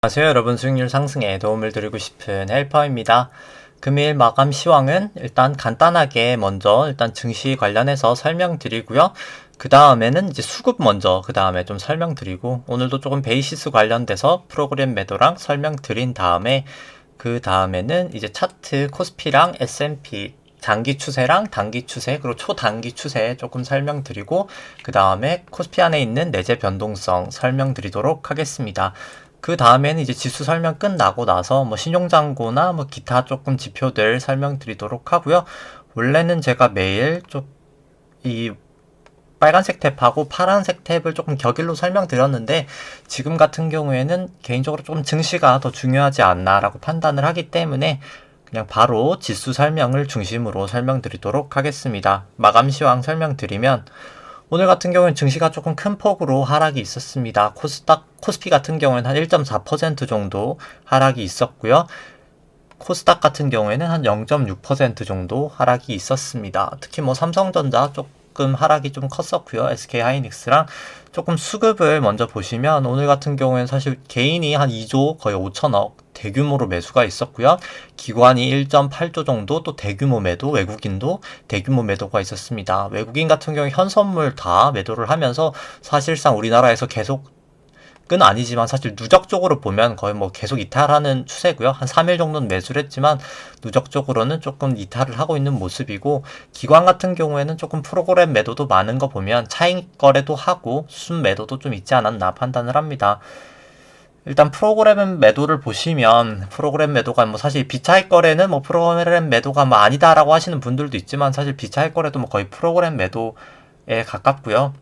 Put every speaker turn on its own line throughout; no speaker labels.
안녕하세요 여러분, 수익률 상승에 도움을 드리고 싶은 헬퍼입니다. 금일 마감 시황은 일단 간단하게 먼저 일단 증시 관련해서 설명드리고요. 그 다음에는 이제 수급 먼저 그 다음에 좀 설명드리고, 오늘도 조금 베이시스 관련돼서 프로그램 매도랑 설명드린 다음에 그 다음에는 이제 차트 코스피랑 S&P 장기 추세랑 단기 추세 그리고 초단기 추세 조금 설명드리고, 그 다음에 코스피 안에 있는 내재 변동성 설명드리도록 하겠습니다. 그 다음에는 이제 지수 설명 끝나고 나서 신용잔고나 기타 조금 지표들 설명드리도록 하고요. 원래는 제가 매일 이 빨간색 탭하고 파란색 탭을 조금 격일로 설명드렸는데, 지금 같은 경우에는 개인적으로 좀 증시가 더 중요하지 않나라고 판단을 하기 때문에 그냥 바로 지수 설명을 중심으로 설명드리도록 하겠습니다. 마감 시황 설명드리면, 오늘 같은 경우는 증시가 조금 큰 폭으로 하락이 있었습니다. 코스피 같은 경우에는 한 1.4% 정도 하락이 있었고요. 코스닥 같은 경우에는 한 0.6% 정도 하락이 있었습니다. 특히 삼성전자 조금 하락이 좀 컸었고요. SK하이닉스랑 조금 수급을 먼저 보시면, 오늘 같은 경우에는 사실 개인이 한 2조 거의 5천억 대규모로 매수가 있었고요. 기관이 1.8조 정도 또 대규모 매도, 외국인도 대규모 매도가 있었습니다. 외국인 같은 경우 현선물 다 매도를 하면서 사실상 우리나라에서 계속 은 아니지만 사실 누적적으로 보면 거의 계속 이탈하는 추세고요. 한 3일 정도는 매수를 했지만 누적적으로는 조금 이탈을 하고 있는 모습이고, 기관 같은 경우에는 조금 프로그램 매도도 많은 거 보면 차익 거래도 하고 순 매도도 좀 있지 않았나 판단을 합니다. 일단 프로그램 매도를 보시면, 프로그램 매도가 사실 비차익 거래는 프로그램 매도가 아니다라고 하시는 분들도 있지만, 사실 비차익 거래도 거의 프로그램 매도에 가깝고요.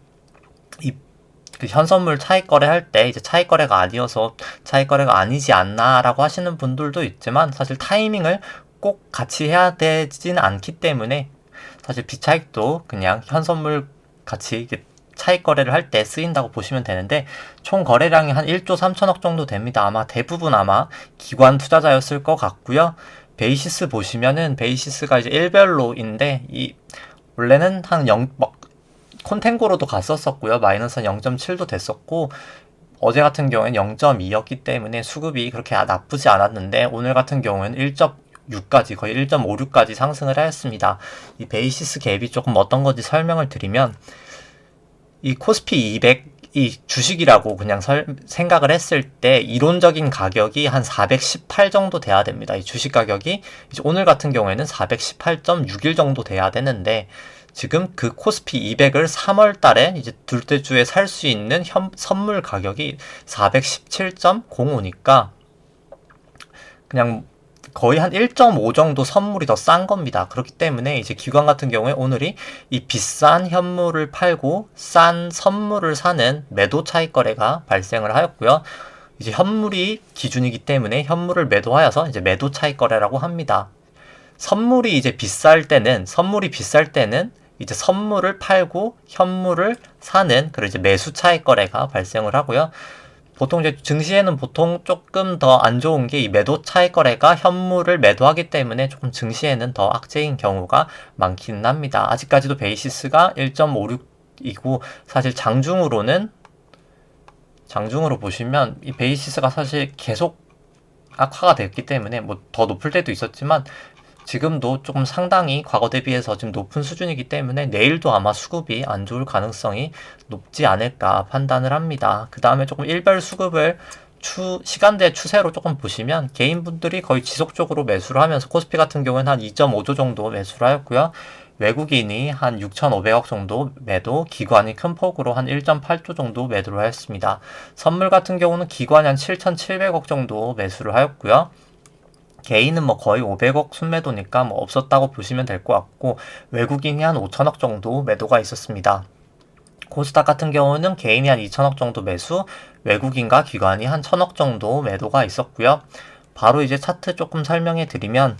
그 현선물 차익 거래할 때 이제 차익 거래가 아니어서 차익 거래가 아니지 않나라고 하시는 분들도 있지만, 사실 타이밍을 꼭 같이 해야 되진 않기 때문에 사실 비차익도 그냥 현선물 같이 차익 거래를 할 때 쓰인다고 보시면 되는데, 총 거래량이 한 1조 3천억 정도 됩니다. 아마 대부분 기관 투자자였을 것 같고요. 베이시스 보시면은 베이시스가 이제 일별로인데, 원래는 콘텐고로도 갔었었고요. 마이너스 0.7도 됐었고, 어제 같은 경우에는 0.2였기 때문에 수급이 그렇게 나쁘지 않았는데, 오늘 같은 경우에는 1.6까지 거의 1.56까지 상승을 하였습니다. 이 베이시스 갭이 조금 어떤 건지 설명을 드리면, 이 코스피 200 이 주식이라고 그냥 생각을 했을 때 이론적인 가격이 한 418 정도 돼야 됩니다. 이 주식 가격이 이제 오늘 같은 경우에는 418.61 정도 돼야 되는데, 지금 그 코스피 200을 3월 달에 이제 둘째 주에 살 수 있는 선물 가격이 417.05니까 그냥 거의 한 1.5 정도 선물이 더 싼 겁니다. 그렇기 때문에 이제 기관 같은 경우에 오늘이 이 비싼 현물을 팔고 싼 선물을 사는 매도 차익 거래가 발생을 하였고요. 이제 현물이 기준이기 때문에 현물을 매도하여서 이제 매도 차익 거래라고 합니다. 선물이 비쌀 때는 이제 선물을 팔고 현물을 사는 그런 이제 매수 차익 거래가 발생을 하고요. 보통 이제 증시에는 보통 조금 더 안 좋은 게 이 매도 차익 거래가 현물을 매도하기 때문에 조금 증시에는 더 악재인 경우가 많기는 합니다. 아직까지도 베이시스가 1.56이고, 사실 장중으로 보시면 이 베이시스가 사실 계속 악화가 됐기 때문에 더 높을 때도 있었지만, 지금도 조금 상당히 과거 대비해서 지금 높은 수준이기 때문에 내일도 아마 수급이 안 좋을 가능성이 높지 않을까 판단을 합니다. 그 다음에 조금 일별 수급을 시간대 추세로 조금 보시면, 개인분들이 거의 지속적으로 매수를 하면서 코스피 같은 경우는 한 2.5조 정도 매수를 하였고요. 외국인이 한 6,500억 정도 매도, 기관이 큰 폭으로 한 1.8조 정도 매도를 하였습니다. 선물 같은 경우는 기관이 한 7,700억 정도 매수를 하였고요. 개인은 거의 500억 순매도니까 없었다고 보시면 될 것 같고, 외국인이 한 5천억 정도 매도가 있었습니다. 코스닥 같은 경우는 개인이 한 2천억 정도 매수, 외국인과 기관이 한 1천억 정도 매도가 있었고요. 바로 이제 차트 조금 설명해 드리면,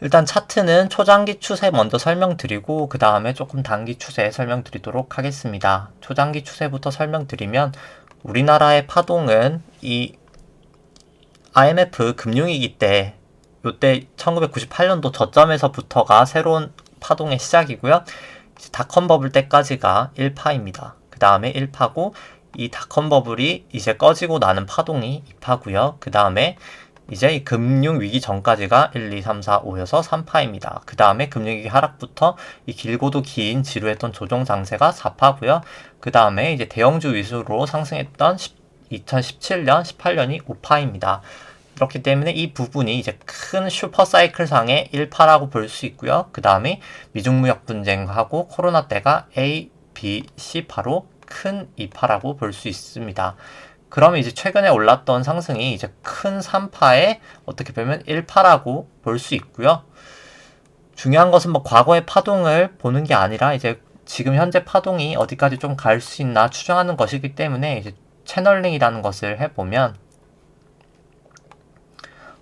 일단 차트는 초장기 추세 먼저 설명드리고 그 다음에 조금 단기 추세 설명드리도록 하겠습니다. 초장기 추세부터 설명드리면, 우리나라의 파동은 이 IMF 금융위기 때, 요때 1998년도 저점에서부터가 새로운 파동의 시작이고요. 닷컴 버블 때까지가 1파입니다. 그 다음에 1파고 이 닷컴 버블이 이제 꺼지고 나는 파동이 2파고요. 그 다음에 이제 이 금융위기 전까지가 1, 2, 3, 4, 5여서 3파입니다. 그 다음에 금융위기 하락부터 이 길고도 긴 지루했던 조정 장세가 4파고요. 그 다음에 이제 대형주 위주로 상승했던 2017년, 18년이 5파입니다. 그렇기 때문에 이 부분이 이제 큰 슈퍼사이클 상의 1파라고 볼 수 있고요. 그 다음에 미중무역 분쟁하고 코로나 때가 A, B, C파로 큰 2파라고 볼 수 있습니다. 그러면 이제 최근에 올랐던 상승이 이제 큰 3파에 어떻게 보면 1파라고 볼 수 있고요. 중요한 것은 뭐 과거의 파동을 보는 게 아니라 이제 지금 현재 파동이 어디까지 좀 갈 수 있나 추정하는 것이기 때문에 이제 채널링이라는 것을 해보면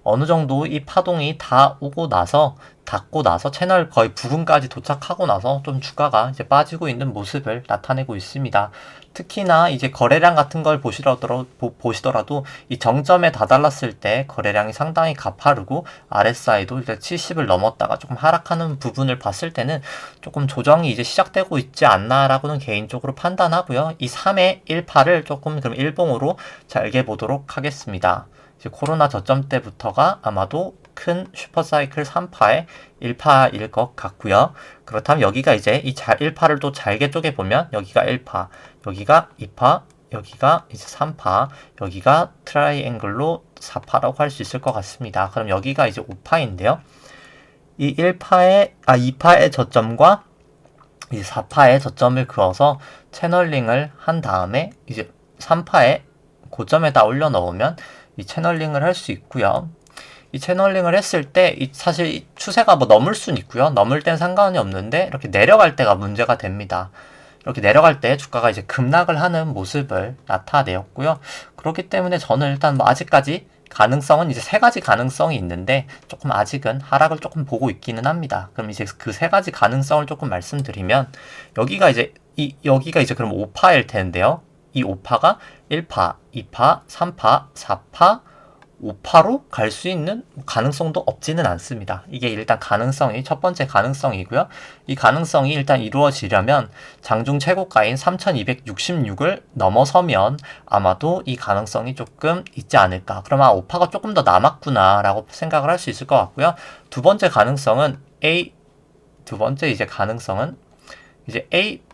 어느 정도 이 파동이 다 오고 나서 닫고 나서 채널 거의 부근까지 도착하고 나서 좀 주가가 이제 빠지고 있는 모습을 나타내고 있습니다. 특히나 이제 거래량 같은 걸 보시더라도 이 정점에 다달랐을 때 거래량이 상당히 가파르고 RSI도 이제 70을 넘었다가 조금 하락하는 부분을 봤을 때는 조금 조정이 이제 시작되고 있지 않나라고는 개인적으로 판단하고요. 이 3의 1파를 조금 그럼 일봉으로 잘게 보도록 하겠습니다. 이제 코로나 저점 때부터가 아마도 큰 슈퍼사이클 3파의 1파일 것 같고요. 그렇다면 여기가 이제 이 1파를 또 잘게 쪼개보면 여기가 1파, 여기가 2파, 여기가 이제 3파, 여기가 트라이앵글로 4파라고 할 수 있을 것 같습니다. 그럼 여기가 이제 5파인데요. 이 2파의 저점과 이제 4파의 저점을 그어서 채널링을 한 다음에 이제 3파의 고점에다 올려 넣으면 이 채널링을 할 수 있고요. 이 채널링을 했을 때 사실 이 추세가 뭐 넘을 수는 있고요. 넘을 땐 상관이 없는데 이렇게 내려갈 때가 문제가 됩니다. 이렇게 내려갈 때 주가가 이제 급락을 하는 모습을 나타내었고요. 그렇기 때문에 저는 일단 뭐 아직까지 가능성은 이제 세 가지 가능성이 있는데 조금 아직은 하락을 조금 보고 있기는 합니다. 그럼 이제 그 세 가지 가능성을 조금 말씀드리면 여기가 이제 그럼 5파일 텐데요. 이 5파가 1파, 2파, 3파, 4파, 5파로 갈 수 있는 가능성도 없지는 않습니다. 이게 일단 가능성이 첫 번째 가능성이고요. 이 가능성이 일단 이루어지려면 장중 최고가인 3266을 넘어서면 아마도 이 가능성이 조금 있지 않을까. 그러면 5파가 조금 더 남았구나 라고 생각을 할 수 있을 것 같고요. 두 번째 가능성은 A,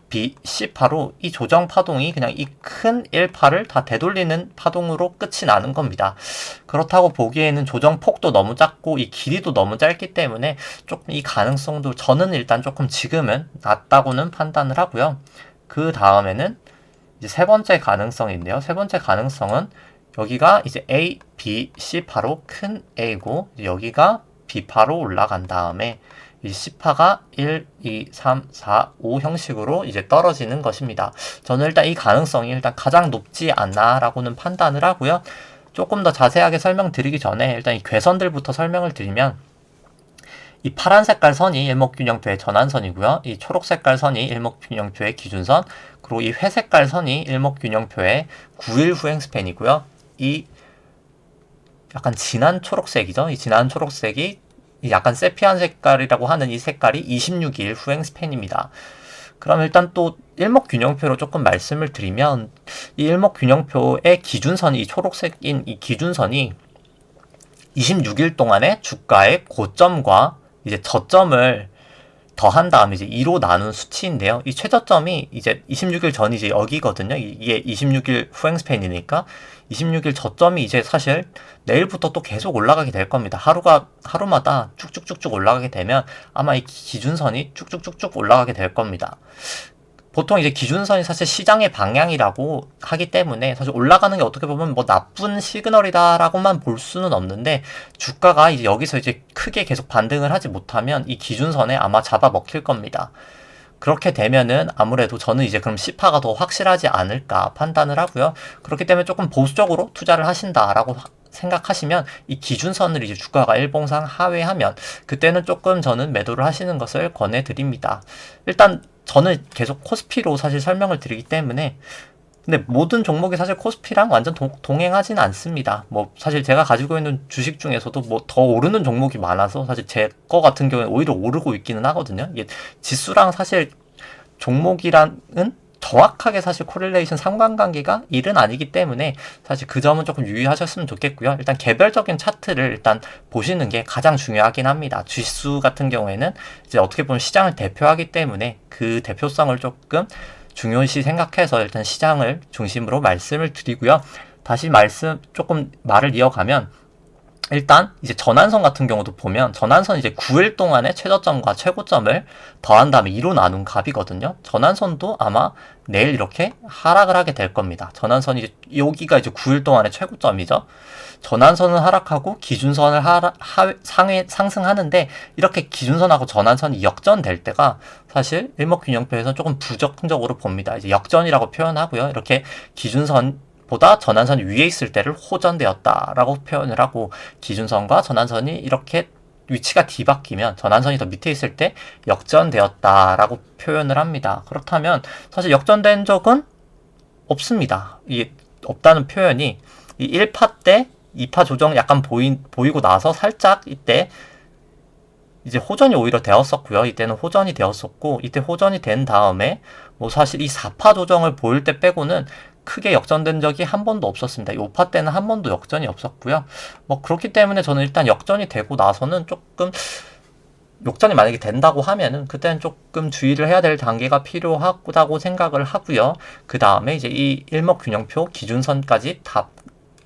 B, C파로 이 조정 파동이 그냥 이 큰 1파를 다 되돌리는 파동으로 끝이 나는 겁니다. 그렇다고 보기에는 조정 폭도 너무 작고 이 길이도 너무 짧기 때문에 조금 이 가능성도 저는 일단 조금 지금은 낮다고는 판단을 하고요. 그 다음에는 이제 세 번째 가능성인데요. 세 번째 가능성은 여기가 이제 A, B, C파로 큰 A고 여기가 B파로 올라간 다음에 이 C파가 1, 2, 3, 4, 5 형식으로 이제 떨어지는 것입니다. 저는 일단 이 가능성이 일단 가장 높지 않나라고는 판단을 하고요. 조금 더 자세하게 설명드리기 전에 일단 이 괴선들부터 설명을 드리면 이 파란 색깔 선이 일목균형표의 전환선이고요. 이 초록 색깔 선이 일목균형표의 기준선, 그리고 이 회색깔 선이 일목균형표의 9일 후행 스팬이고요. 이 약간 진한 초록색이죠. 이 진한 초록색이 약간 세피한 색깔이라고 하는 이 색깔이 26일 후행 스팬입니다. 그럼 일단 또 일목균형표로 조금 말씀을 드리면 이 일목균형표의 기준선이 이 초록색인 이 기준선이 26일 동안의 주가의 고점과 이제 저점을 더한 다음에 이제 2로 나눈 수치인데요. 이 최저점이 이제 26일 전이 이제 여기거든요. 이게 26일 후행 스팬이니까 26일 저점이 이제 사실 내일부터 또 계속 올라가게 될 겁니다. 하루마다 쭉쭉쭉쭉 올라가게 되면 아마 이 기준선이 쭉쭉쭉쭉 올라가게 될 겁니다. 보통 이제 기준선이 사실 시장의 방향이라고 하기 때문에 사실 올라가는 게 어떻게 보면 뭐 나쁜 시그널이다라고만 볼 수는 없는데 주가가 이제 여기서 이제 크게 계속 반등을 하지 못하면 이 기준선에 아마 잡아먹힐 겁니다. 그렇게 되면은 아무래도 저는 이제 그럼 C파가 더 확실하지 않을까 판단을 하고요. 그렇기 때문에 조금 보수적으로 투자를 하신다라고 생각하시면 이 기준선을 이제 주가가 일봉상 하회하면 그때는 조금 저는 매도를 하시는 것을 권해드립니다. 일단 저는 계속 코스피로 사실 설명을 드리기 때문에 근데 모든 종목이 사실 코스피랑 완전 동행하지는 않습니다. 뭐 사실 제가 가지고 있는 주식 중에서도 뭐 더 오르는 종목이 많아서 사실 제 거 같은 경우에 오히려 오르고 있기는 하거든요. 이게 지수랑 사실 종목이랑은 정확하게 사실 코릴레이션 상관관계가 1은 아니기 때문에 사실 그 점은 조금 유의하셨으면 좋겠고요. 일단 개별적인 차트를 일단 보시는 게 가장 중요하긴 합니다. 지수 같은 경우에는 이제 어떻게 보면 시장을 대표하기 때문에 그 대표성을 조금 중요시 생각해서 일단 시장을 중심으로 말씀을 드리고요. 다시 조금 말을 이어가면 일단 이제 전환선 같은 경우도 보면 전환선 이제 9일 동안의 최저점과 최고점을 더한 다음에 2로 나눈 값이거든요. 전환선도 아마 내일 이렇게 하락을 하게 될 겁니다. 전환선이 이제 여기가 이제 9일 동안의 최고점이죠. 전환선은 하락하고 기준선을 상승하는데 이렇게 기준선하고 전환선이 역전될 때가 사실 일목균형표에서 조금 부정적으로 봅니다. 이제 역전이라고 표현하고요. 이렇게 기준선 보다 전환선이 위에 있을 때를 호전되었다라고 표현을 하고 기준선과 전환선이 이렇게 위치가 뒤바뀌면 전환선이 더 밑에 있을 때 역전되었다라고 표현을 합니다. 그렇다면 사실 역전된 적은 없습니다. 이게 없다는 표현이 이 1파 때 2파 조정 약간 보이고 나서 살짝 이때 이제 호전이 오히려 되었었고요. 이때는 호전이 되었었고 이때 호전이 된 다음에 뭐 사실 이 4파 조정을 보일 때 빼고는 크게 역전된 적이 한 번도 없었습니다. 이 5파 때는 한 번도 역전이 없었고요. 뭐 그렇기 때문에 저는 일단 역전이 되고 나서는 조금 역전이 만약에 된다고 하면은 그때는 조금 주의를 해야 될 단계가 필요하다고 생각을 하고요. 그 다음에 이제 이 일목균형표 기준선까지 다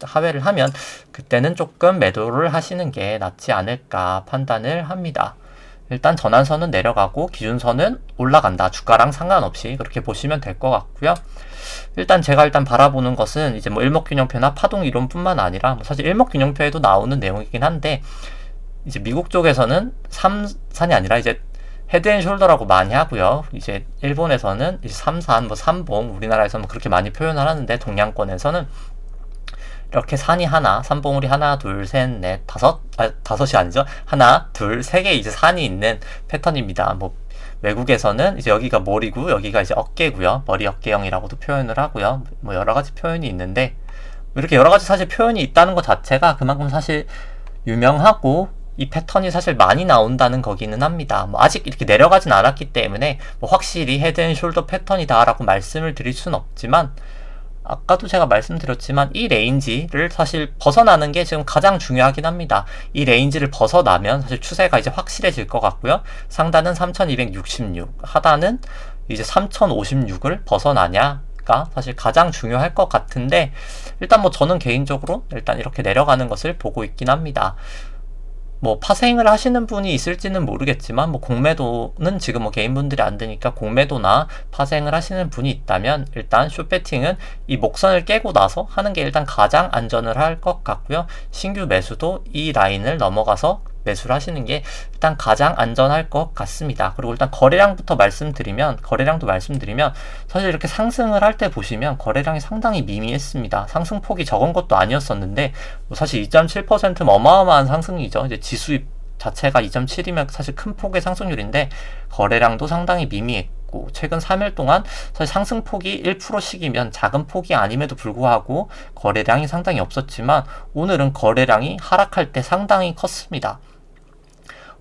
하회를 하면 그때는 조금 매도를 하시는 게 낫지 않을까 판단을 합니다. 일단 전환선은 내려가고 기준선은 올라간다. 주가랑 상관없이 그렇게 보시면 될 것 같고요. 일단 제가 바라보는 것은 이제 뭐 일목균형표나 파동 이론뿐만 아니라 뭐 사실 일목균형표에도 나오는 내용이긴 한데 이제 미국 쪽에서는 3산이 아니라 이제 헤드앤숄더라고 많이 하고요. 이제 일본에서는 이제 3산, 뭐 3봉, 우리나라에서는 그렇게 많이 표현을 하는데 동양권에서는 이렇게 산이 하나, 산봉우리 하나, 둘, 셋, 넷, 다섯이 아니죠. 하나, 둘, 세 개 이제 산이 있는 패턴입니다. 뭐 외국에서는 이제 여기가 머리고 여기가 이제 어깨고요. 머리 어깨형이라고도 표현을 하고요. 뭐 여러 가지 표현이 있는데 이렇게 여러 가지 사실 표현이 있다는 것 자체가 그만큼 사실 유명하고 이 패턴이 사실 많이 나온다는 거기는 합니다. 뭐 아직 이렇게 내려가진 않았기 때문에 뭐 확실히 헤드앤숄더 패턴이다라고 말씀을 드릴 수는 없지만 아까도 제가 말씀드렸지만 이 레인지를 사실 벗어나는 게 지금 가장 중요하긴 합니다. 이 레인지를 벗어나면 사실 추세가 이제 확실해질 것 같고요. 상단은 3266, 하단은 이제 3056을 벗어나냐가 사실 가장 중요할 것 같은데 일단 뭐 저는 개인적으로 일단 이렇게 내려가는 것을 보고 있긴 합니다. 뭐 파생을 하시는 분이 있을지는 모르겠지만 뭐 공매도는 지금 뭐 개인분들이 안 되니까 공매도나 파생을 하시는 분이 있다면 일단 숏배팅은 이 목선을 깨고 나서 하는 게 일단 가장 안전을 할 것 같고요. 신규 매수도 이 라인을 넘어가서 매수를 하시는 게 일단 가장 안전할 것 같습니다. 그리고 일단 거래량도 말씀드리면 사실 이렇게 상승을 할 때 보시면 거래량이 상당히 미미했습니다. 상승폭이 적은 것도 아니었었는데 뭐 사실 2.7%면 어마어마한 상승이죠. 이제 지수 자체가 2.7이면 사실 큰 폭의 상승률인데 거래량도 상당히 미미했고 최근 3일 동안 사실 상승폭이 1%씩이면 작은 폭이 아님에도 불구하고 거래량이 상당히 없었지만 오늘은 거래량이 하락할 때 상당히 컸습니다.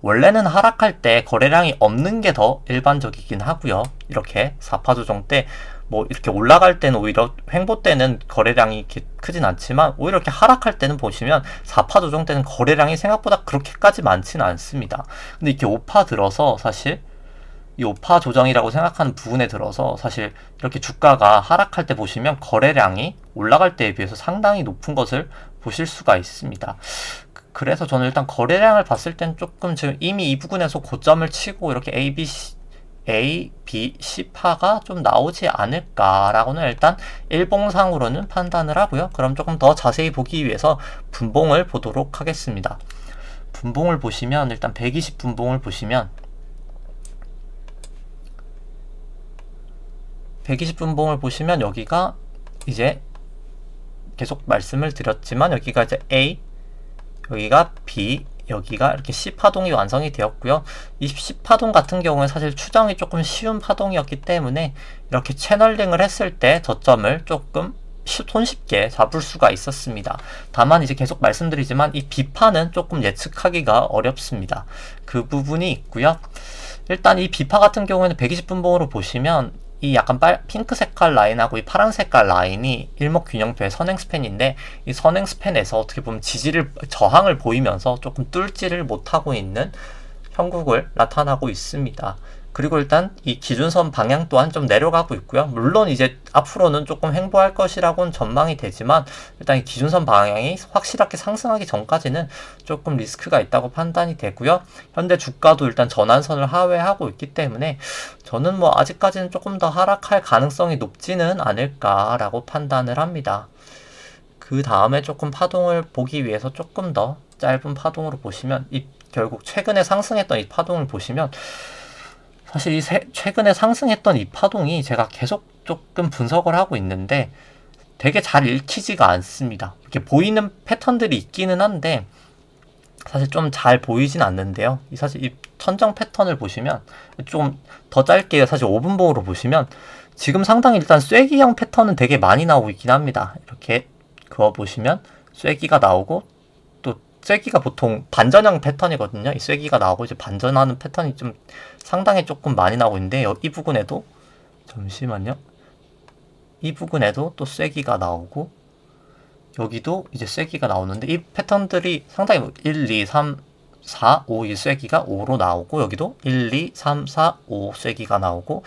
원래는 하락할 때 거래량이 없는 게 더 일반적이긴 하고요. 이렇게 4파 조정 때 뭐 이렇게 올라갈 때는 오히려 횡보 때는 거래량이 이렇게 크진 않지만 오히려 이렇게 하락할 때는 보시면 4파 조정 때는 거래량이 생각보다 그렇게까지 많지는 않습니다. 근데 이렇게 5파 들어서 사실 이 5파 조정이라고 생각하는 부분에 들어서 사실 이렇게 주가가 하락할 때 보시면 거래량이 올라갈 때에 비해서 상당히 높은 것을 보실 수가 있습니다. 그래서 저는 일단 거래량을 봤을 땐 조금 지금 이미 이 부분에서 고점을 치고 이렇게 A, B, C파가 좀 나오지 않을까라고는 일단 일봉상으로는 판단을 하고요. 그럼 조금 더 자세히 보기 위해서 분봉을 보도록 하겠습니다. 분봉을 보시면 일단 120 분봉을 보시면 120분봉을 보시면 여기가 이제 계속 말씀을 드렸지만 여기가 이제 A, 여기가 B, 여기가 이렇게 C파동이 완성이 되었고요. 이 C파동 같은 경우는 사실 추정이 조금 쉬운 파동이었기 때문에 이렇게 채널링을 했을 때 저점을 조금 손쉽게 잡을 수가 있었습니다. 다만 이제 계속 말씀드리지만 이 B파는 조금 예측하기가 어렵습니다. 그 부분이 있고요. 일단 이 B파 같은 경우에는 120분봉으로 보시면 이 약간 핑크 색깔 라인하고 이 파란 색깔 라인이 일목균형표의 선행 스팬인데, 이 선행 스팬에서 어떻게 보면 저항을 보이면서 조금 뚫지를 못하고 있는 형국을 나타나고 있습니다. 그리고 일단 이 기준선 방향 또한 좀 내려가고 있고요. 물론 이제 앞으로는 조금 횡보할 것이라고는 전망이 되지만, 일단 이 기준선 방향이 확실하게 상승하기 전까지는 조금 리스크가 있다고 판단이 되고요. 현재 주가도 일단 전환선을 하회하고 있기 때문에 저는 뭐 아직까지는 조금 더 하락할 가능성이 높지는 않을까라고 판단을 합니다. 그 다음에 조금 파동을 보기 위해서 조금 더 짧은 파동으로 보시면, 결국 최근에 상승했던 이 파동을 보시면, 사실 최근에 상승했던 이 파동이 제가 계속 조금 분석을 하고 있는데 되게 잘 읽히지가 않습니다. 이렇게 보이는 패턴들이 있기는 한데 사실 좀 잘 보이진 않는데요. 사실 이 천정 패턴을 보시면 좀 더 짧게요. 사실 5분봉으로 보시면 지금 상당히 일단 쐐기형 패턴은 되게 많이 나오고 있긴 합니다. 이렇게 그어보시면 쐐기가 나오고, 또 쐐기가 보통 반전형 패턴이거든요. 이 쐐기가 나오고 이제 반전하는 패턴이 좀 상당히 조금 많이 나오고 있는데, 이 부분에도 잠시만요. 이 부분에도 또 쐐기가 나오고, 여기도 이제 쐐기가 나오는데, 이 패턴들이 상당히 1, 2, 3, 4, 5, 이 쐐기가 5로 나오고, 여기도 1, 2, 3, 4, 5 쐐기가 나오고,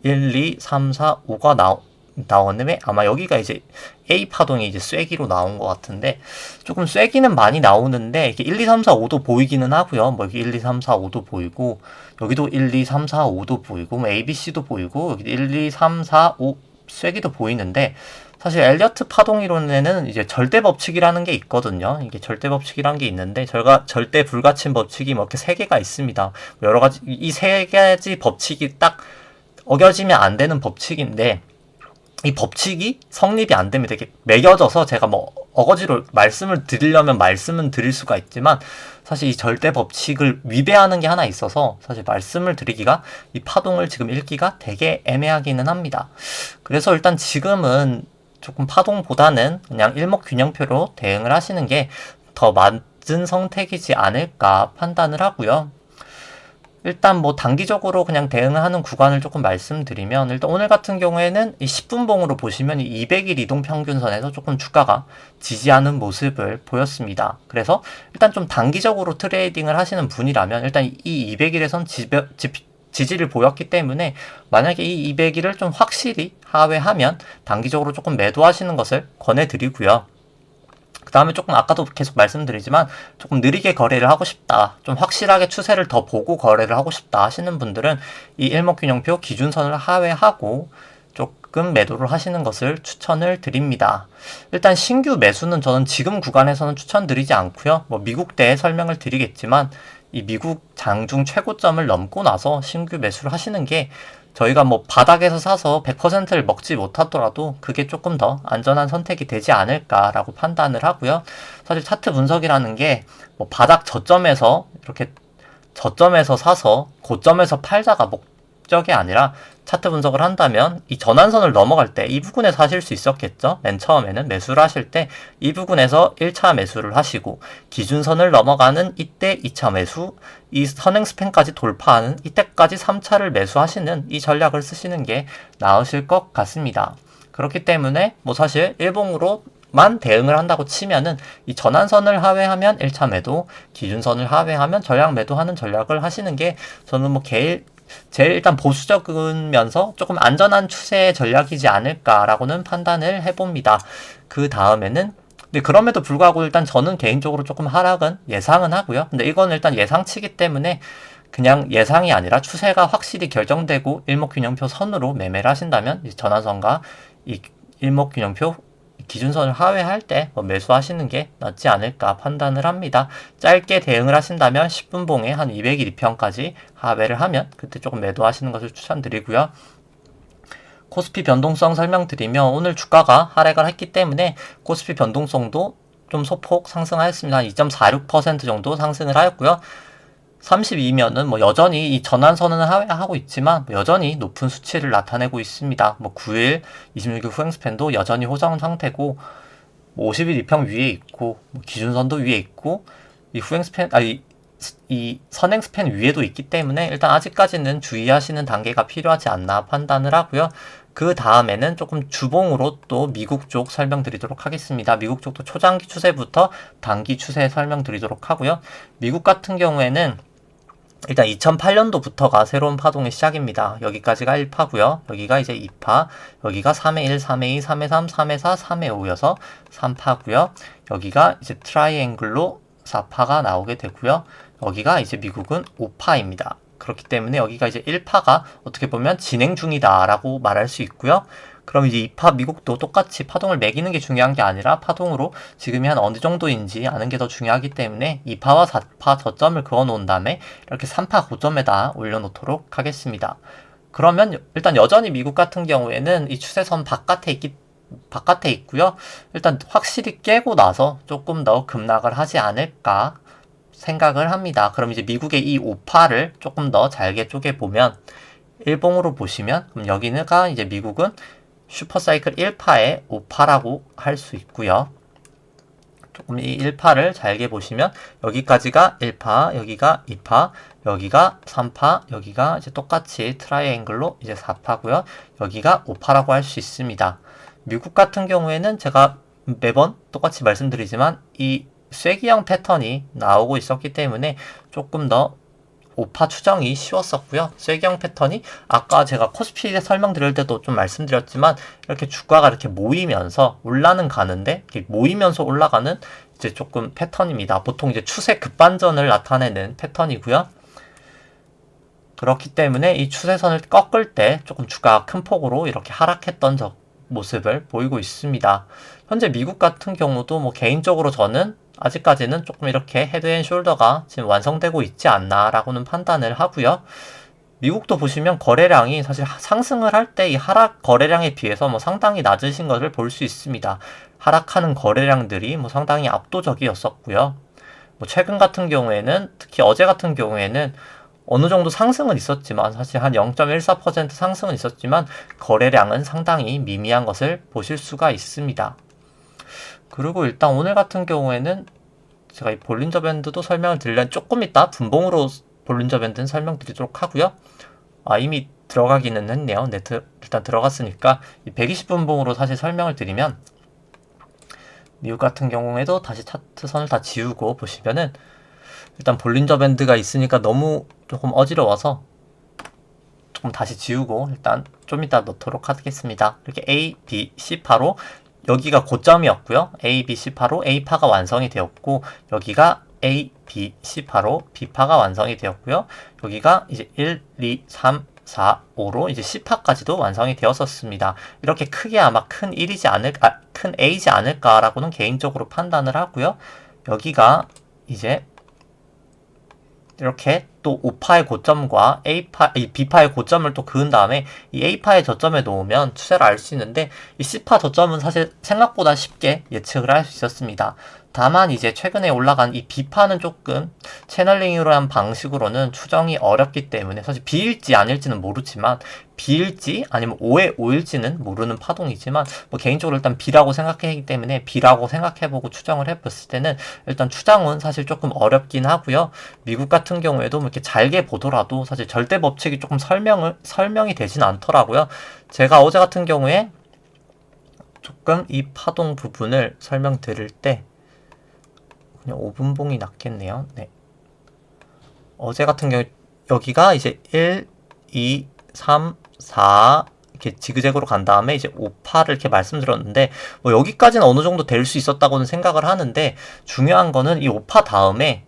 1, 2, 3, 4, 5가 나오는데, 아마 여기가 이제 A 파동이 이제 쐐기로 나온 것 같은데, 조금 쐐기는 많이 나오는데, 이렇게 1, 2, 3, 4, 5도 보이기는 하고요. 뭐 여기 1, 2, 3, 4, 5도 보이고, 여기도 1, 2, 3, 4, 5도 보이고, 뭐 A, B, C도 보이고, 여기 1, 2, 3, 4, 5 쐐기도 보이는데, 사실 엘리어트 파동 이론에는 이제 절대 법칙이라는 게 있거든요. 이게 절대 법칙이라는 게 있는데, 절대 불가침 법칙이 뭐 이렇게 세 개가 있습니다. 여러 가지, 이 세 가지 법칙이 딱 어겨지면 안 되는 법칙인데, 이 법칙이 성립이 안 됩니다. 이렇게 매겨져서 제가 뭐 어거지로 말씀을 드리려면 말씀은 드릴 수가 있지만, 사실 이 절대 법칙을 위배하는 게 하나 있어서 사실 말씀을 드리기가, 이 파동을 지금 읽기가 되게 애매하기는 합니다. 그래서 일단 지금은 조금 파동보다는 그냥 일목균형표로 대응을 하시는 게 더 맞은 선택이지 않을까 판단을 하고요. 일단 뭐 단기적으로 그냥 대응하는 구간을 조금 말씀드리면, 일단 오늘 같은 경우에는 이 10분봉으로 보시면 이 200일 이동평균선에서 조금 주가가 지지하는 모습을 보였습니다. 그래서 일단 좀 단기적으로 트레이딩을 하시는 분이라면 일단 이 200일에선 지지를 보였기 때문에, 만약에 이 200일을 좀 확실히 하회하면 단기적으로 조금 매도하시는 것을 권해드리고요. 그 다음에 조금 아까도 계속 말씀드리지만 조금 느리게 거래를 하고 싶다, 좀 확실하게 추세를 더 보고 거래를 하고 싶다 하시는 분들은 이 일목균형표 기준선을 하회하고 조금 매도를 하시는 것을 추천을 드립니다. 일단 신규 매수는 저는 지금 구간에서는 추천드리지 않고요. 뭐 미국대에 설명을 드리겠지만, 이 미국 장중 최고점을 넘고 나서 신규 매수를 하시는 게, 저희가 뭐 바닥에서 사서 100%를 먹지 못하더라도 그게 조금 더 안전한 선택이 되지 않을까라고 판단을 하고요. 사실 차트 분석이라는 게 뭐 바닥 저점에서 이렇게 저점에서 사서 고점에서 팔자가 목적이 아니라, 차트 분석을 한다면 이 전환선을 넘어갈 때 이 부분에서 하실 수 있었겠죠. 맨 처음에는 매수를 하실 때 이 부분에서 1차 매수를 하시고, 기준선을 넘어가는 이때 2차 매수, 이 선행 스팬까지 돌파하는 이때까지 3차를 매수하시는 이 전략을 쓰시는 게 나으실 것 같습니다. 그렇기 때문에 뭐 사실 일봉으로만 대응을 한다고 치면은 이 전환선을 하회하면 1차 매도, 기준선을 하회하면 전략 매도하는 전략을 하시는 게 저는 뭐 제일 일단 보수적이면서 조금 안전한 추세의 전략이지 않을까라고는 판단을 해봅니다. 그 다음에는, 근데 그럼에도 불구하고 일단 저는 개인적으로 조금 하락은 예상은 하고요. 근데 이건 일단 예상치기 때문에 그냥 예상이 아니라 추세가 확실히 결정되고 일목균형표 선으로 매매를 하신다면, 전환선과 이 일목균형표 기준선을 하회할 때 매수하시는 게 낫지 않을까 판단을 합니다. 짧게 대응을 하신다면 10분봉에 한 200일 2평까지 하회를 하면 그때 조금 매도하시는 것을 추천드리고요. 코스피 변동성 설명드리면, 오늘 주가가 하락을 했기 때문에 코스피 변동성도 좀 소폭 상승하였습니다. 한 2.46% 정도 상승을 하였고요. 32면은 뭐 여전히 이 전환선은 하회하고 있지만 여전히 높은 수치를 나타내고 있습니다. 뭐 9일 26일 후행스팬도 여전히 호정 상태고, 뭐 50일 2평 위에 있고, 뭐 기준선도 위에 있고, 이 후행스팬, 이 선행 스팬 위에도 있기 때문에 일단 아직까지는 주의하시는 단계가 필요하지 않나 판단을 하고요. 그 다음에는 조금 주봉으로 또 미국 쪽 설명드리도록 하겠습니다. 미국 쪽도 초장기 추세부터 단기 추세 설명드리도록 하고요. 미국 같은 경우에는 일단 2008년도부터가 새로운 파동의 시작입니다. 여기까지가 1파고요. 여기가 이제 2파, 여기가 3의 1, 3의 2, 3의 3, 3의 4, 3의 5여서 3파고요. 여기가 이제 트라이앵글로 4파가 나오게 되고요. 여기가 이제 미국은 5파입니다. 그렇기 때문에 여기가 이제 1파가 어떻게 보면 진행 중이다 라고 말할 수 있고요. 그럼 이제 2파 미국도 똑같이 파동을 매기는 게 중요한 게 아니라 파동으로 지금이 한 어느 정도인지 아는 게 더 중요하기 때문에 2파와 4파 저점을 그어 놓은 다음에 이렇게 3파 고점에다 올려놓도록 하겠습니다. 그러면 일단 여전히 미국 같은 경우에는 이 추세선 바깥에 있고요. 일단 확실히 깨고 나서 조금 더 급락을 하지 않을까 생각을 합니다. 그럼 이제 미국의 이 5파를 조금 더 잘게 쪼개보면 일봉으로 보시면 그럼 여기가 이제 미국은 슈퍼사이클 1파의 5파라고 할 수 있고요. 조금 이 1파를 잘게 보시면 여기까지가 1파, 여기가 2파, 여기가 3파, 여기가 이제 똑같이 트라이앵글로 이제 4파고요. 여기가 5파라고 할 수 있습니다. 미국 같은 경우에는 제가 매번 똑같이 말씀드리지만 이 쐐기형 패턴이 나오고 있었기 때문에 조금 더 5파 추정이 쉬웠었고요. 쐐기형 패턴이 아까 제가 코스피 설명드릴 때도 좀 말씀드렸지만 이렇게 주가가 이렇게 모이면서 올라는 가는데 이렇게 모이면서 올라가는 이제 조금 패턴입니다. 보통 이제 추세 급반전을 나타내는 패턴이고요. 그렇기 때문에 이 추세선을 꺾을 때 조금 주가가 큰 폭으로 이렇게 하락했던 모습을 보이고 있습니다. 현재 미국 같은 경우도 뭐 개인적으로 저는 아직까지는 조금 이렇게 헤드앤숄더가 지금 완성되고 있지 않나라고는 판단을 하고요. 미국도 보시면 거래량이 사실 상승을 할 때 이 하락 거래량에 비해서 뭐 상당히 낮으신 것을 볼 수 있습니다. 하락하는 거래량들이 뭐 상당히 압도적이었었고요. 뭐 최근 같은 경우에는 특히 어제 같은 경우에는 어느 정도 상승은 있었지만 사실 한 0.14% 상승은 있었지만 거래량은 상당히 미미한 것을 보실 수가 있습니다. 그리고 일단 오늘 같은 경우에는 제가 이 볼린저 밴드도 설명을 드리려면 조금 이따 분봉으로 볼린저 밴드는 설명드리도록 하고요. 이미 들어가기는 했네요. 네, 일단 들어갔으니까 이 120분봉으로 사실 설명을 드리면 미국 같은 경우에도 다시 차트 선을 다 지우고 보시면은 일단 볼린저 밴드가 있으니까 너무 조금 어지러워서 조금 다시 지우고 일단 좀 이따 넣도록 하겠습니다. 이렇게 A, B, C파로 여기가 고점이었고요. A, B, C파로 A파가 완성이 되었고 여기가 A, B, C파로 B파가 완성이 되었고요. 여기가 이제 1, 2, 3, 4, 5로 이제 C파까지도 완성이 되었었습니다. 이렇게 크게 아마 큰 A지 않을까라고는 개인적으로 판단을 하고요. 여기가 이제 이렇게 또 5파의 고점과 B파의 고점을 또 그은 다음에 이 A파의 저점에 놓으면 추세를 알 수 있는데 이 C파 저점은 사실 생각보다 쉽게 예측을 할 수 있었습니다. 다만 이제 최근에 올라간 이 B파는 조금 채널링으로 한 방식으로는 추정이 어렵기 때문에 사실 B일지 아닐지는 모르지만 B일지 아니면 O의 O일지는 모르는 파동이지만 뭐 개인적으로 일단 B라고 생각하기 때문에 B라고 생각해보고 추정을 해봤을 때는 일단 추정은 사실 조금 어렵긴 하고요. 미국 같은 경우에도 뭐 이렇게 잘게 보더라도 사실 절대 법칙이 조금 설명이 되진 않더라고요. 제가 어제 같은 경우에 조금 이 파동 부분을 설명드릴 때 그냥 5분봉이 낫겠네요. 네. 어제 같은 경우 여기가 이제 1, 2, 3, 4 이렇게 지그재그로 간 다음에 이제 5파를 이렇게 말씀드렸는데 뭐 여기까지는 어느 정도 될 수 있었다고는 생각을 하는데 중요한 거는 이 5파 다음에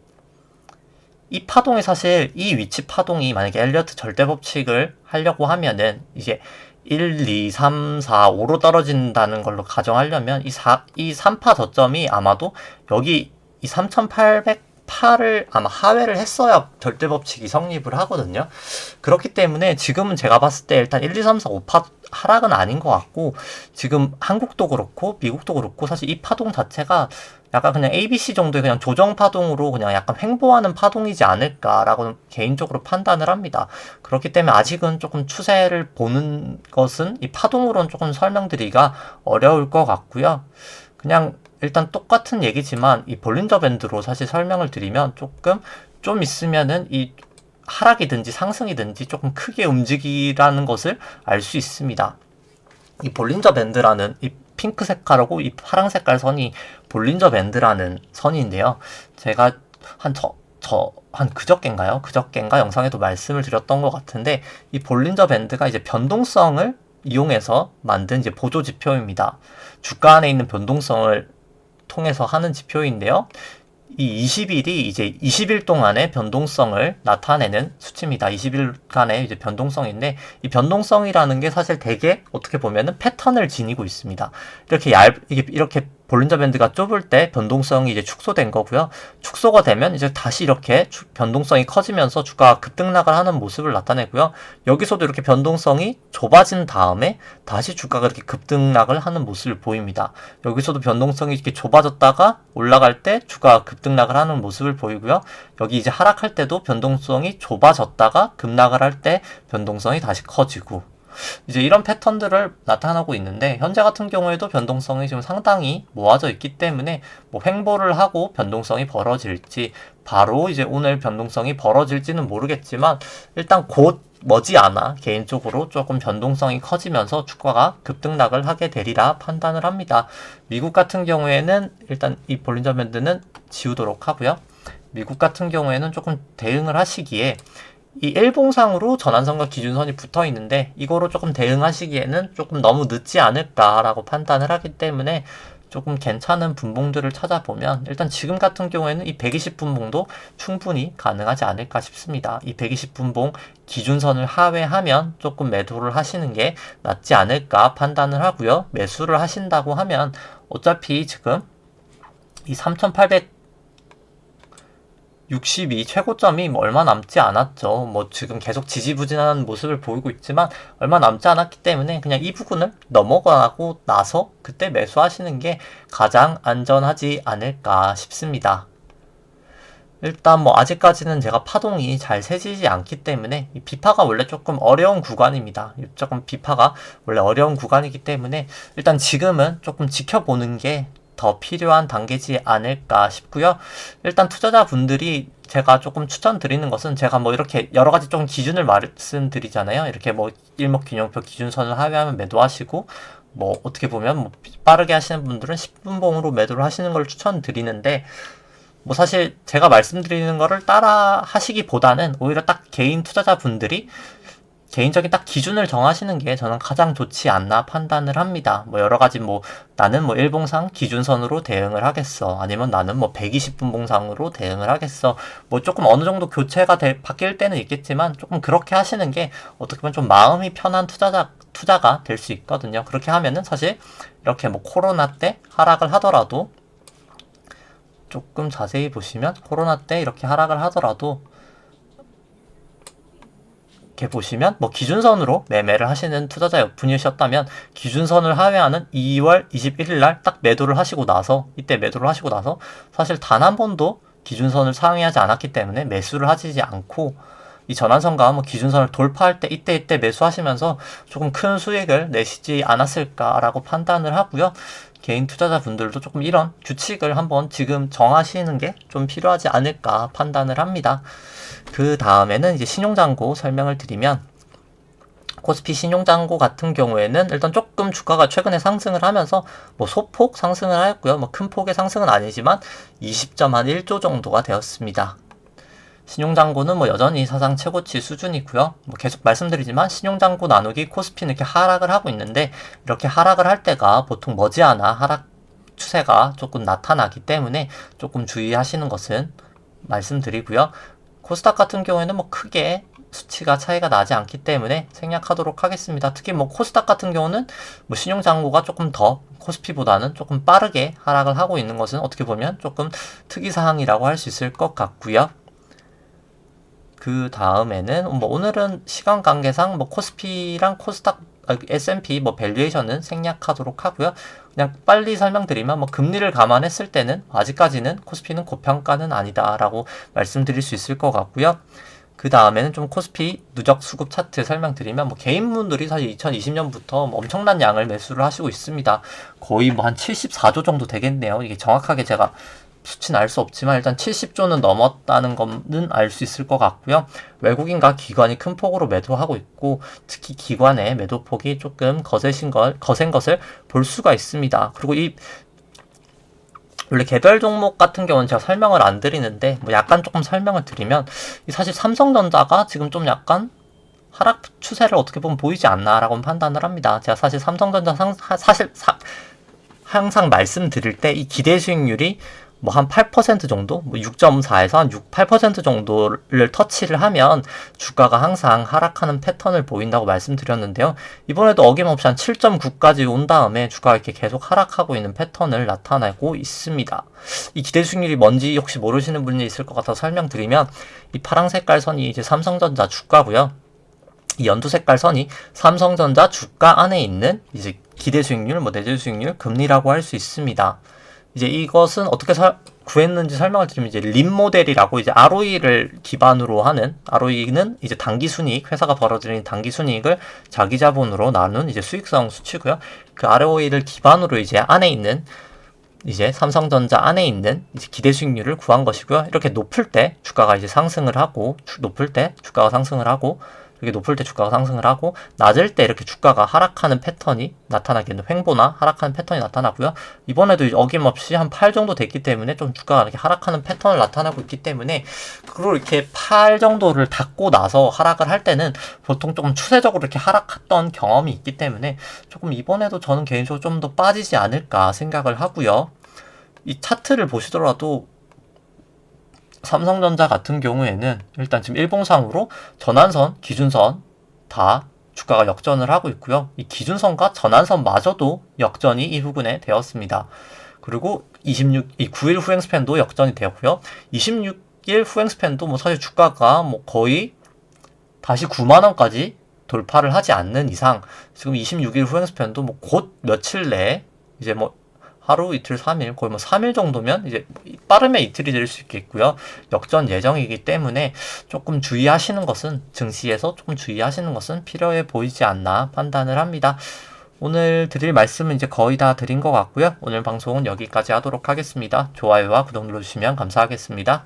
이 파동이 사실 이 위치 파동이 만약에 엘리어트 절대 법칙을 하려고 하면은 이제 1, 2, 3, 4, 5로 떨어진다는 걸로 가정하려면 이 3파 저점이 아마도 여기 이 3808을 아마 하회를 했어야 절대 법칙이 성립을 하거든요. 그렇기 때문에 지금은 제가 봤을 때 일단 1, 2, 3, 4, 5파 하락은 아닌 것 같고 지금 한국도 그렇고 미국도 그렇고 사실 이 파동 자체가 약간 그냥 ABC 정도의 그냥 조정 파동으로 그냥 약간 횡보하는 파동이지 않을까라고 개인적으로 판단을 합니다. 그렇기 때문에 아직은 조금 추세를 보는 것은 이 파동으로는 조금 설명드리기가 어려울 것 같고요. 그냥 일단 똑같은 얘기지만 이 볼린저 밴드로 사실 설명을 드리면 좀 있으면은 이 하락이든지 상승이든지 조금 크게 움직이라는 것을 알 수 있습니다. 이 볼린저 밴드라는 이 핑크 색깔하고 이 파랑 색깔 선이 볼린저 밴드라는 선인데요. 제가 한 그저께인가 영상에도 말씀을 드렸던 것 같은데, 이 볼린저 밴드가 이제 변동성을 이용해서 만든 이제 보조 지표입니다. 주가 안에 있는 변동성을 통해서 하는 지표인데요. 이 20일이 이제 20일 동안의 변동성을 나타내는 수치입니다. 20일간의 이제 변동성인데, 이 변동성이라는 게 사실 되게 어떻게 보면은 패턴을 지니고 있습니다. 이렇게 볼린저 밴드가 좁을 때 변동성이 이제 축소된 거고요. 축소가 되면 이제 다시 이렇게 변동성이 커지면서 주가가 급등락을 하는 모습을 나타내고요. 여기서도 이렇게 변동성이 좁아진 다음에 다시 주가가 이렇게 급등락을 하는 모습을 보입니다. 여기서도 변동성이 이렇게 좁아졌다가 올라갈 때 주가가 급등락을 하는 모습을 보이고요. 여기 이제 하락할 때도 변동성이 좁아졌다가 급락을 할 때 변동성이 다시 커지고, 이제 이런 패턴들을 나타나고 있는데, 현재 같은 경우에도 변동성이 지금 상당히 모아져 있기 때문에 뭐 횡보를 하고 변동성이 벌어질지, 바로 이제 오늘 변동성이 벌어질지는 모르겠지만, 일단 곧 머지않아 개인적으로 조금 변동성이 커지면서 주가가 급등락을 하게 되리라 판단을 합니다. 미국 같은 경우에는 일단 이 볼린저 밴드는 지우도록 하고요. 미국 같은 경우에는 조금 대응을 하시기에 이 일봉상으로 전환선과 기준선이 붙어 있는데, 이거로 조금 대응하시기에는 조금 너무 늦지 않을까라고 판단을 하기 때문에 조금 괜찮은 분봉들을 찾아보면, 일단 지금 같은 경우에는 이 120분봉도 충분히 가능하지 않을까 싶습니다. 이 120분봉 기준선을 하회하면 조금 매도를 하시는 게 낫지 않을까 판단을 하고요. 매수를 하신다고 하면 어차피 지금 이 3262 최고점이 뭐 얼마 남지 않았죠. 뭐 지금 계속 지지부진한 모습을 보이고 있지만 얼마 남지 않았기 때문에 그냥 이 부분을 넘어가고 나서 그때 매수하시는 게 가장 안전하지 않을까 싶습니다. 일단 뭐 아직까지는 제가 파동이 잘 세지지 않기 때문에, 이 비파가 원래 조금 어려운 구간입니다. 조금 비파가 원래 어려운 구간이기 때문에 일단 지금은 조금 지켜보는 게 더 필요한 단계지 않을까 싶고요. 일단 투자자분들이 제가 조금 추천드리는 것은, 제가 뭐 이렇게 여러 가지 좀 기준을 말씀드리잖아요. 이렇게 뭐 일목균형표 기준선을 하회하면 매도하시고, 뭐 어떻게 보면 뭐 빠르게 하시는 분들은 10분봉으로 매도를 하시는 걸 추천드리는데, 뭐 사실 제가 말씀드리는 거를 따라 하시기보다는 오히려 딱 개인 투자자분들이 개인적인 딱 기준을 정하시는 게 저는 가장 좋지 않나 판단을 합니다. 뭐 여러 가지 뭐 나는 뭐 일봉상 기준선으로 대응을 하겠어, 아니면 나는 뭐 120분봉상으로 대응을 하겠어, 뭐 조금 어느 정도 교체가 바뀔 때는 있겠지만 조금 그렇게 하시는 게 어떻게 보면 좀 마음이 편한 투자가 될 수 있거든요. 그렇게 하면은 사실 이렇게 뭐 코로나 때 하락을 하더라도, 조금 자세히 보시면 코로나 때 이렇게 하락을 하더라도 이렇게 보시면 뭐 기준선으로 매매를 하시는 투자자 분이셨다면 기준선을 하회하는 2월 21일 날 딱 매도를 하시고 나서, 이때 매도를 하시고 나서 사실 단 한 번도 기준선을 상회하지 않았기 때문에 매수를 하시지 않고, 이 전환선과 뭐 기준선을 돌파할 때 이때 매수하시면서 조금 큰 수익을 내시지 않았을까라고 판단을 하고요. 개인 투자자분들도 조금 이런 규칙을 한번 지금 정하시는 게 좀 필요하지 않을까 판단을 합니다. 그 다음에는 이제 신용잔고 설명을 드리면, 코스피 신용잔고 같은 경우에는 일단 조금 주가가 최근에 상승을 하면서 뭐 소폭 상승을 하였고요. 뭐 큰 폭의 상승은 아니지만 20.1조 정도가 되었습니다. 신용잔고는 뭐 여전히 사상 최고치 수준이고요. 뭐 계속 말씀드리지만 신용잔고 나누기 코스피는 이렇게 하락을 하고 있는데, 이렇게 하락을 할 때가 보통 머지않아 하락 추세가 조금 나타나기 때문에 조금 주의하시는 것은 말씀드리고요. 코스닥 같은 경우에는 뭐 크게 수치가 차이가 나지 않기 때문에 생략하도록 하겠습니다. 특히 뭐 코스닥 같은 경우는 뭐 신용잔고가 조금 더 코스피보다는 조금 빠르게 하락을 하고 있는 것은 어떻게 보면 조금 특이사항이라고 할 수 있을 것 같고요. 그 다음에는 뭐 오늘은 시간 관계상 뭐 코스피랑 코스닥 S&P 뭐 밸류에이션은 생략하도록 하고요. 그냥 빨리 설명드리면 뭐 금리를 감안했을 때는 아직까지는 코스피는 고평가는 아니다라고 말씀드릴 수 있을 것 같고요. 그 다음에는 좀 코스피 누적 수급 차트 설명드리면, 뭐 개인분들이 사실 2020년부터 엄청난 양을 매수를 하시고 있습니다. 거의 뭐 한 74조 정도 되겠네요. 이게 정확하게 제가 수치는 알 수 없지만 일단 70조는 넘었다는 거는 알 수 있을 것 같고요. 외국인과 기관이 큰 폭으로 매도하고 있고, 특히 기관의 매도폭이 조금 거센 것을 볼 수가 있습니다. 그리고 이 원래 개별 종목 같은 경우는 제가 설명을 안 드리는데, 뭐 약간 조금 설명을 드리면, 사실 삼성전자가 지금 좀 약간 하락 추세를 어떻게 보면 보이지 않나라고 판단을 합니다. 제가 사실 삼성전자 항상 말씀드릴 때 이 기대 수익률이 뭐 한 8% 정도, 뭐 6.4에서 한 6, 8% 정도를 터치를 하면 주가가 항상 하락하는 패턴을 보인다고 말씀드렸는데요. 이번에도 어김없이 한 7.9까지 온 다음에 주가가 이렇게 계속 하락하고 있는 패턴을 나타내고 있습니다. 이 기대 수익률이 뭔지 혹시 모르시는 분이 있을 것 같아서 설명드리면, 이 파란 색깔 선이 이제 삼성전자 주가고요. 이 연두 색깔 선이 삼성전자 주가 안에 있는 이제 기대 수익률, 뭐 내재 수익률, 금리라고 할 수 있습니다. 이제 이것은 어떻게 구했는지 설명을 드리면, 이제 림 모델이라고 이제 ROE를 기반으로 하는, ROE는 이제 당기 순이익, 회사가 벌어들이는 당기 순이익을 자기 자본으로 나눈 이제 수익성 수치고요. 그 ROE를 기반으로 이제 안에 있는, 이제 삼성전자 안에 있는 이제 기대 수익률을 구한 것이고요. 이렇게 높을 때 주가가 이제 상승을 하고, 높을 때 주가가 상승을 하고, 이렇게 높을 때 주가가 상승을 하고, 낮을 때 이렇게 주가가 하락하는 패턴이 나타나겠는, 횡보나 하락하는 패턴이 나타나고요. 이번에도 어김없이 한 8 정도 됐기 때문에 좀 주가가 이렇게 하락하는 패턴을 나타나고 있기 때문에, 그리고 이렇게 8 정도를 닫고 나서 하락을 할 때는 보통 조금 추세적으로 이렇게 하락했던 경험이 있기 때문에 조금 이번에도 저는 개인적으로 좀 더 빠지지 않을까 생각을 하고요. 이 차트를 보시더라도 삼성전자 같은 경우에는 일단 지금 일봉상으로 전환선, 기준선 다 주가가 역전을 하고 있고요. 이 기준선과 전환선마저도 역전이 이 부분에 되었습니다. 그리고 이 9일 후행 스팬도 역전이 되었고요. 26일 후행 스팬도 뭐 사실 주가가 뭐 거의 다시 9만원까지 돌파를 하지 않는 이상, 지금 26일 후행 스팬도 뭐 곧 며칠 내에 이제 뭐 하루, 이틀, 3일, 거의 뭐 3일 정도면 이제 빠르면 이틀이 될 수 있겠고요. 역전 예정이기 때문에 조금 주의하시는 것은, 증시에서 조금 주의하시는 것은 필요해 보이지 않나 판단을 합니다. 오늘 드릴 말씀은 이제 거의 다 드린 것 같고요. 오늘 방송은 여기까지 하도록 하겠습니다. 좋아요와 구독 눌러주시면 감사하겠습니다.